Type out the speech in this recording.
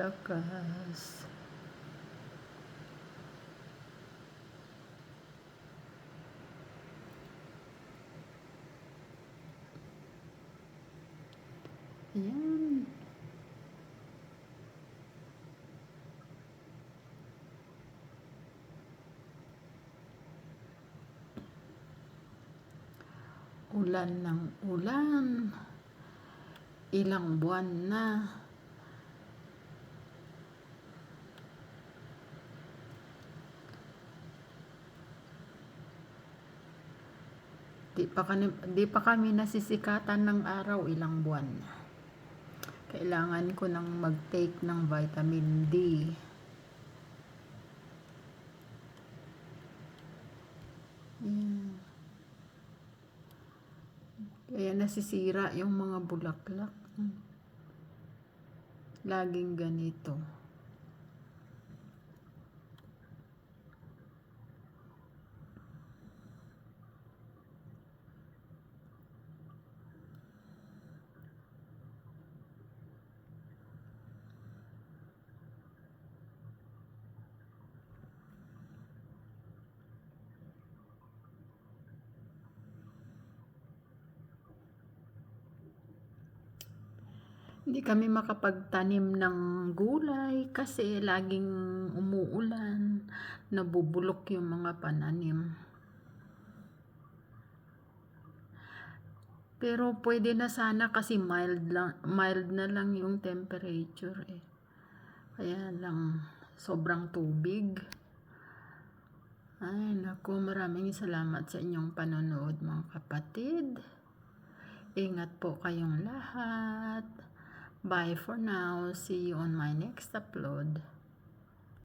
malakas. Ayan. Ulan ng ulan. Ilang buwan na. Di pa kami nasisikatan ng araw, ilang buwan na. Kailangan ko nang mag-take ng vitamin D. Ayan. Kaya nasisira yung mga bulaklak. Laging ganito. Hindi kami makapagtanim ng gulay kasi laging umuulan, nabubulok yung mga pananim. Pero pwede na sana kasi mild na lang yung temperature eh. Kaya lang sobrang tubig. Ay naku, maraming salamat sa inyong panonood mga kapatid. Ingat po kayong lahat. Bye for now. See you on my next upload.